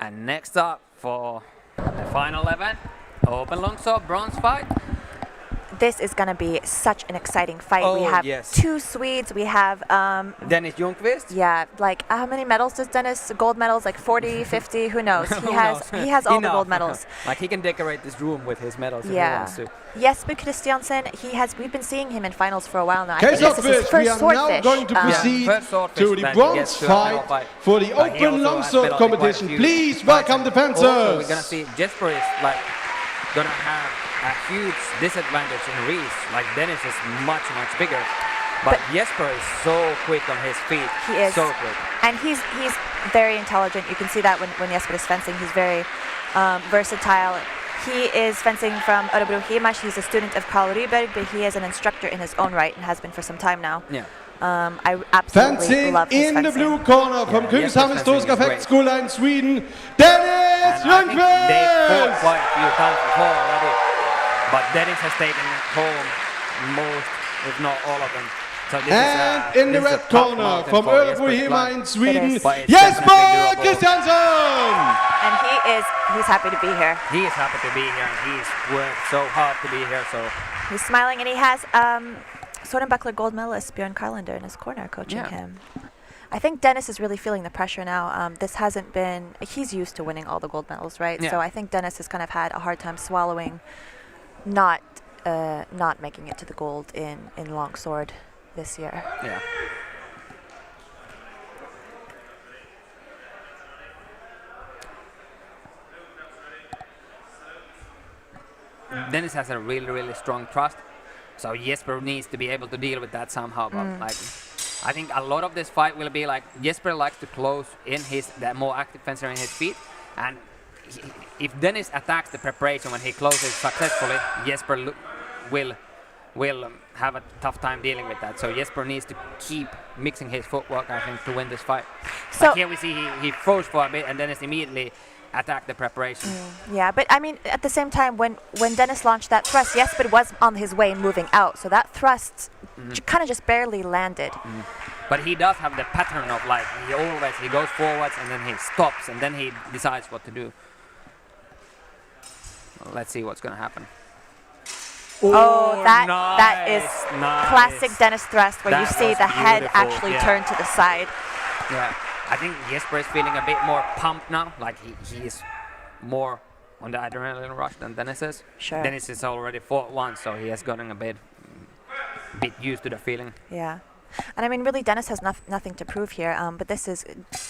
And next up for the final event, Open Longsword Bronze fight. This is going to be such an exciting fight. Oh, we have yes. 2 Swedes. We have Dennis Ljungqvist. yeah, like how many medals does Dennis? Gold medals, like 40, 50, who knows? Who He has all the Enough. gold medals. Like he can decorate this room with his medals if he Yeah. wants to. Jesper Christiansen, we've been seeing him in finals for a while now. I Okay, think this is his Swordfish, first we are Swordfish. now going to proceed First Swordfish to the that bronze gets to a final fight for the But he Open also has Longsword been on quite a competition. few Please fights. welcome the Also, fencers. we're gonna see Jesper is like gonna have a huge disadvantage in reach. Like Dennis is much bigger, but Jesper is so quick on his feet. He is. So quick. And he's very intelligent. You can see that when Jesper is fencing. He's very versatile. He is fencing from Örebro Himash. He's a student of Karl Ryberg, but he is an instructor in his own right and has been for some time now. Yeah. I absolutely Fencing love his in fencing. the blue corner from Yeah, Kungshamn Jesper's Historiska fencing is great. Fäktskola in Sweden, Dennis And I think they fought Ljungqvist! quite a few times before already, but Dennis has taken home most, if not all of them. So this And is, in the this is a red tough corner mountain from for Örebro Jesper to Hima climb. in Sweden, It is. But it's Jesper definitely doable. Christiansen! And he's happy to be here. He is happy to be here, and he's worked so hard to be here. So He's smiling, and he has Sword and Buckler gold medalist Björn Karlander in his corner coaching Yeah. him. I think Dennis is really feeling the pressure now. This hasn't been, he's used to winning all the gold medals, right? Yeah. So I think Dennis has kind of had a hard time swallowing not making it to the gold in Longsword this year. yeah. Dennis has a really strong trust, so Jesper needs to be able to deal with that somehow. But like, I think a lot of this fight will be like Jesper likes to close in that more active fencer in his feet, and if Dennis attacks the preparation when he closes successfully, Jesper will have a tough time dealing with that. So Jesper needs to keep mixing his footwork, I think, to win this fight. So- Like here we see he froze for a bit, and Dennis immediately attacked the preparation. Yeah, but I mean, at the same time, when Dennis launched that thrust, Jesper was on his way moving out, so that thrust kind of just barely landed. But he does have the pattern of like he goes forwards and then he stops and then he decides what to do. Well, let's see what's gonna happen. Oh, that is nice. classic Dennis thrust, where you That see was the head beautiful, actually yeah. turn to the side. Yeah, I think Jesper is feeling a bit more pumped now. Like he is more on the adrenaline rush than Dennis is. Sure. Dennis is already fought once, so he has gotten a bit used to the feeling. Yeah. And I mean, really, Dennis has nothing to prove here, but this is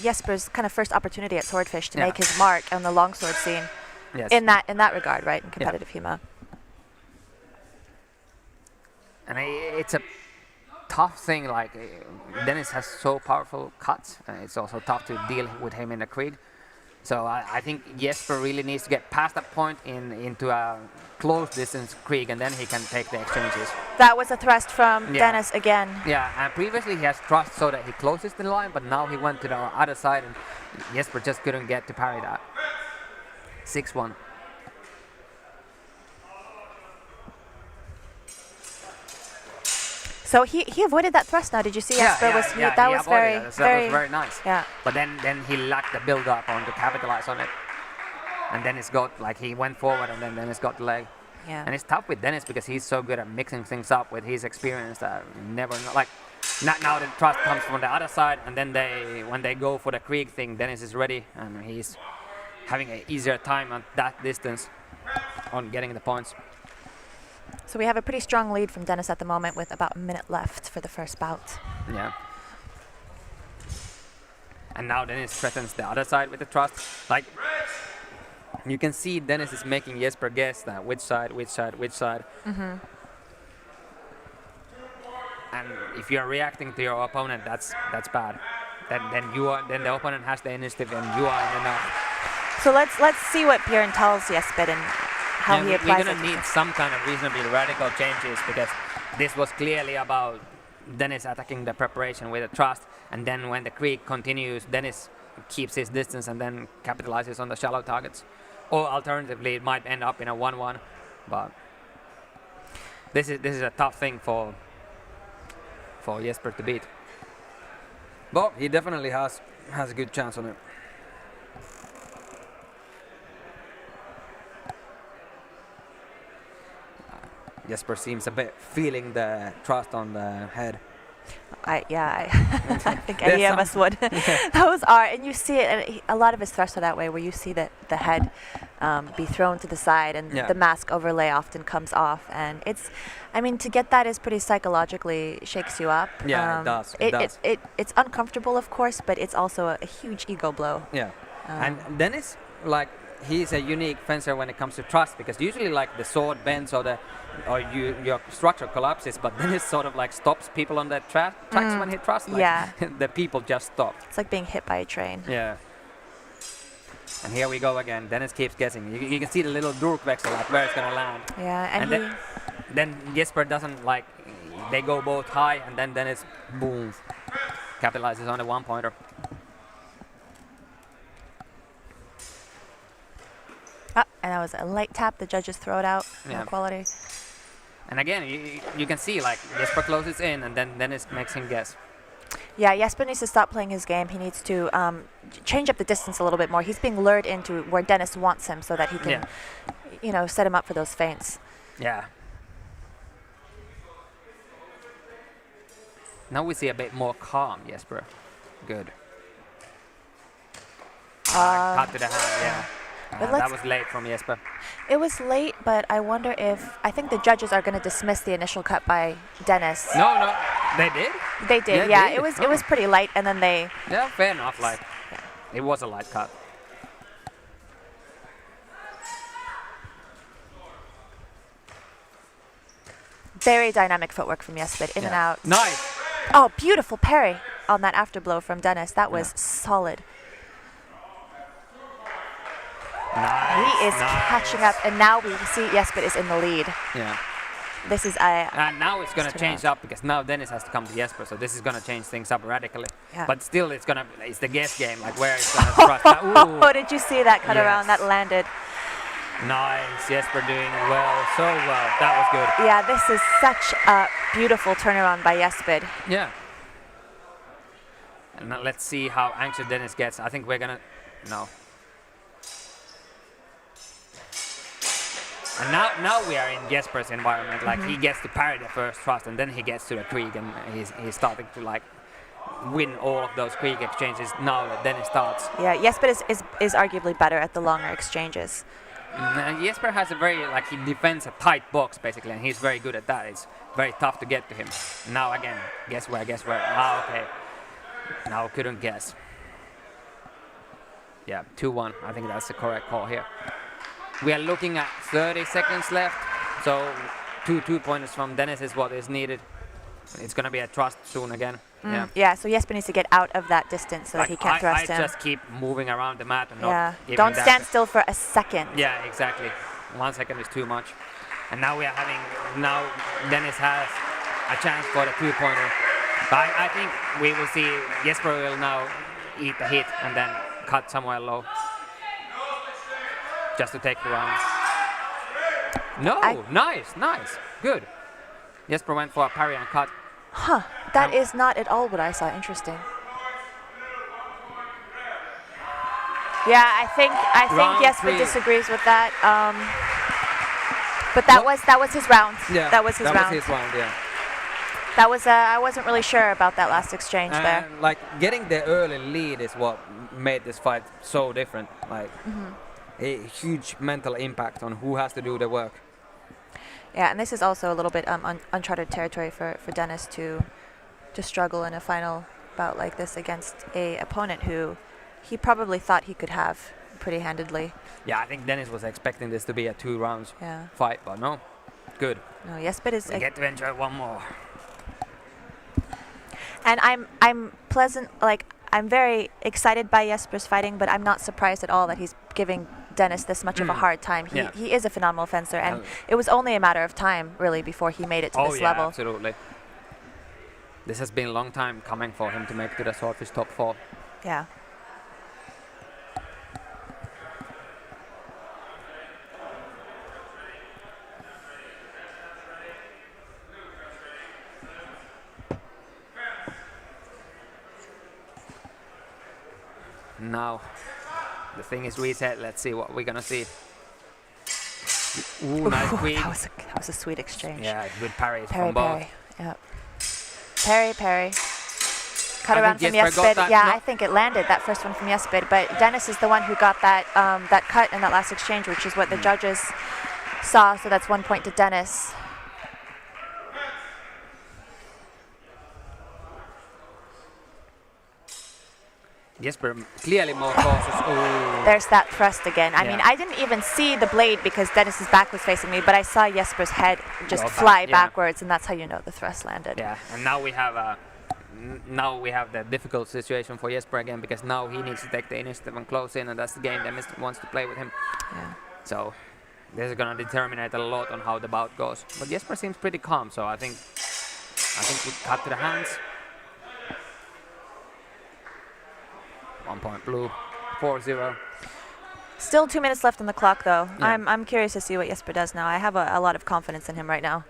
Jesper's kind of first opportunity at Swordfish to Yeah. make his mark on the longsword scene. Yes. In that regard, right, in competitive HEMA. And it's a tough thing, like Dennis has so powerful cuts, and it's also tough to deal with him in the creek. So I think Jesper really needs to get past that point into a close distance creek, and then he can take the exchanges. That was a thrust from Yeah. Dennis again. Yeah, and previously he has thrust so that he closes the line, but now he went to the other side, and Jesper just couldn't get to parry that. 6-1. So he avoided that thrust now. Did you see Jesper that was he very, avoided that. So that was very nice. Yeah. But then he lacked the build up on to capitalize on it. And Dennis got, like, he went forward and then Dennis got the leg. Yeah. And it's tough with Dennis because he's so good at mixing things up with his experience that never know, like, not now the thrust comes from the other side, and then when they go for the creek thing, Dennis is ready and he's having an easier time at that distance on getting the points. So we have a pretty strong lead from Dennis at the moment with about a minute left for the first bout. Yeah. And now Dennis threatens the other side with the thrust. Like, you can see Dennis is making Jesper guess that which side. Mm-hmm. And if you're reacting to your opponent, that's bad. Then the opponent has the initiative and you are in the knock. So let's see what Björn tells Jesper and how he applies We're gonna it. need some kind of reasonably radical changes because this was clearly about Dennis attacking the preparation with a thrust, and then when the creek continues, Dennis keeps his distance and then capitalizes on the shallow targets. Or alternatively, it might end up in a 1-1. But this is a tough thing for Jesper to beat. But he definitely has a good chance on it. Jesper seems a bit feeling the thrust on the head. I think There's any of us would. Those are, and you see it, and a lot of his thrusts are that way, where you see the head be thrown to the side, and Yeah. the mask overlay often comes off, and it's, I mean, to get that is pretty psychologically shakes you up. Yeah, it does. It does. It's uncomfortable, of course, but it's also a huge ego blow. Yeah. And Dennis, like, he's a unique fencer when it comes to thrust, because usually like the sword bends or your structure collapses, but then it sort of like stops people on the tracks when he thrusts. Like, Yeah. the people just stop. It's like being hit by a train. Yeah. And here we go again. Dennis keeps guessing. You can see the little Durkvexel, like where it's gonna land. Yeah, and Then Jesper doesn't like. They go both high, and then Dennis boom capitalizes on the one pointer. and that was a light tap. The judges throw it out. Yeah. No quality. And again, you can see like Jesper closes in, and then Dennis makes him guess. Yeah, Jesper needs to stop playing his game. He needs to change up the distance a little bit more. He's being lured into where Dennis wants him so that he can, set him up for those feints. Yeah. Now we see a bit more calm Jesper. Good. Cut to the hand, yeah. But That was late from Jesper. It was late, but I wonder if, I think the judges are going to dismiss the initial cut by Dennis. No, they did? They did, Yeah, yeah. they It did. was pretty light, and then they. Yeah, fair enough. Like, it was a light cut. Very dynamic footwork from Jesper, in and out. Nice. Oh, beautiful parry on that afterblow from Dennis. That was solid. Nice. He is catching up, and now we see Jesper is in the lead. Yeah. This is And now it's gonna Stood change out. up because now Dennis has to come to Jesper, so this is gonna change things up radically. Yeah. But still, it's the guess game, like where it's gonna thrust. Oh, did you see that cut around? Yes. That landed. Nice, Jesper doing well, so well. That was good. Yeah, this is such a beautiful turnaround by Jesper. Yeah. And now let's see how anxious Dennis gets. I think we're gonna no. And now we are in Jesper's environment. Like he gets to parry the first thrust, and then he gets to the creek, and he's starting to like win all of those creek exchanges now that Dennis starts. Yeah, Jesper is arguably better at the longer exchanges. And Jesper has a very he defends a tight box basically, and he's very good at that. It's very tough to get to him. Now again, guess where? Ah, okay. Now couldn't guess. Yeah, 2-1. I think that's the correct call here. We are looking at 30 seconds left, so two pointers from Dennis is what is needed. It's gonna be a thrust soon again. Yeah, so Jesper needs to get out of that distance so that he can't thrust I him. just keep moving around the mat and Yeah, not giving don't that stand still for a second. Yeah, exactly. 1 second is too much. And now now Dennis has a chance for the 2-pointer. But I think we will see Jesper will now eat a hit and then cut somewhere low. Just to take the round. No, nice, good. Jesper went for a parry and cut. Huh, that is not at all what I saw. Interesting. Yeah, I think Round Jesper 3. disagrees with that. But that was his round. Yeah, that was his round. That was his round, yeah. That was I wasn't really sure about that last exchange there. Like getting the early lead is what made this fight so different. Like a huge mental impact on who has to do the work. Yeah, and this is also a little bit uncharted territory for Dennis to struggle in a final bout like this against a opponent who he probably thought he could have pretty handedly. Yeah, I think Dennis was expecting this to be a 2 rounds Yeah. fight, but no, good. No, Jesper is. We get to enjoy one more. And I'm pleasant, like I'm very excited by Jesper's fighting, but I'm not surprised at all that he's giving Dennis this much of a hard time. He is a phenomenal fencer, and it was only a matter of time really before he made it to this level. Absolutely. This has been a long time coming for him to make to the Swordfish top 4. Yeah. Now, the thing is reset. Let's see what we're gonna see. Ooh, nice queen. That was a sweet exchange. Yeah, good parries Parry, from both. parry. Yep. Parry, parry. Cut I around think from Jesper got Jesper. that, Yeah, no? I think it landed, that first one from Jesper. But Dennis is the one who got that that cut in that last exchange, which is what the judges saw. So that's 1 point to Dennis. Jesper clearly more cautious. Ooh. There's that thrust again. I mean, Yeah. I didn't even see the blade because Dennis's back was facing me, but I saw Jesper's head just Go back, fly yeah. backwards, and that's how you know the thrust landed. Yeah, and now we have the difficult situation for Jesper again because now he needs to take the initiative and close in, and that's the game Dennis wants to play with him. Yeah. So this is gonna determine a lot on how the bout goes. But Jesper seems pretty calm, so I think we cut to the hands. 1 point blue, 4-0. Still 2 minutes left on the clock, though. Yeah. I'm curious to see what Jesper does now. I have a lot of confidence in him right now.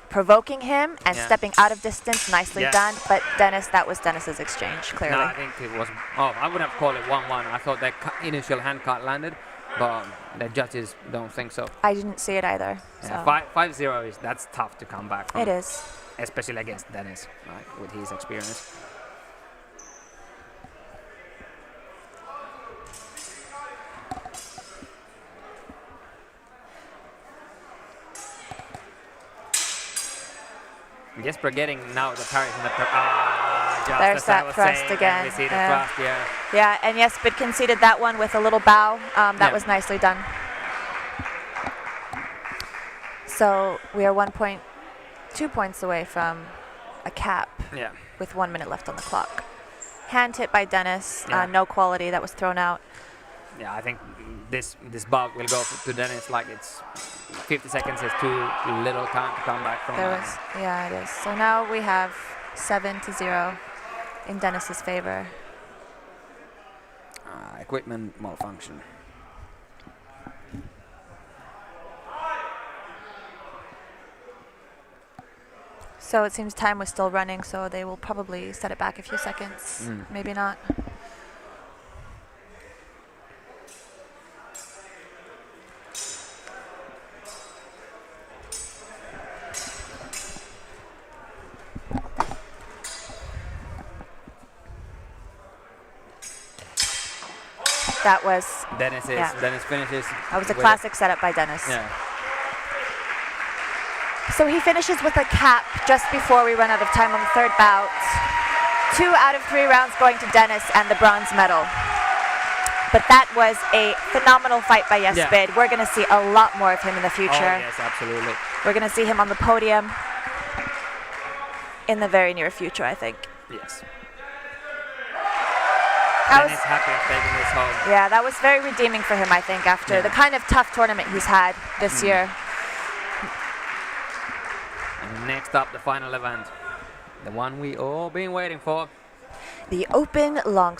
Provoking him and Yeah. stepping out of distance, nicely Yeah. done. But Dennis, that was Dennis's exchange, clearly. No, I think it was. Oh, I would have called it 1-1. I thought that initial hand cut landed, but the judges don't think so. I didn't see it either. Yeah, So 5-0 that's tough to come back from. it is. Especially against Dennis, like with his experience. Jesper getting now the parries in the just There's as I that was thrust saying, again, and we see the yeah. thrust, yeah. Yeah, and Jesper conceded that one with a little bow. That Yeah. was nicely done. So we are 2 points away from a cap Yeah. with 1 minute left on the clock. Hand hit by Dennis, Yeah. no quality, that was thrown out. Yeah, I think this bout will go to Dennis like it's 50 seconds is too little time to come back from. Yeah, it is. So now we have 7-0 in Dennis's favor. Equipment malfunction. So it seems time was still running, so they will probably set it back a few seconds. Maybe not. That was Dennis finishes. that was a with classic setup by Dennis. Yeah. So he finishes with a cap just before we run out of time on the third bout. 2 out of 3 rounds going to Dennis and the bronze medal. But that was a phenomenal fight by Jesper. Yeah. We're going to see a lot more of him in the future. Oh, yes, absolutely. We're going to see him on the podium in the very near future, I think. Yes. That Dennis happy taking this home. Yeah, that was very redeeming for him, I think, after the kind of tough tournament he's had this year. And next up, the final event. The one we all been waiting for. The Open Long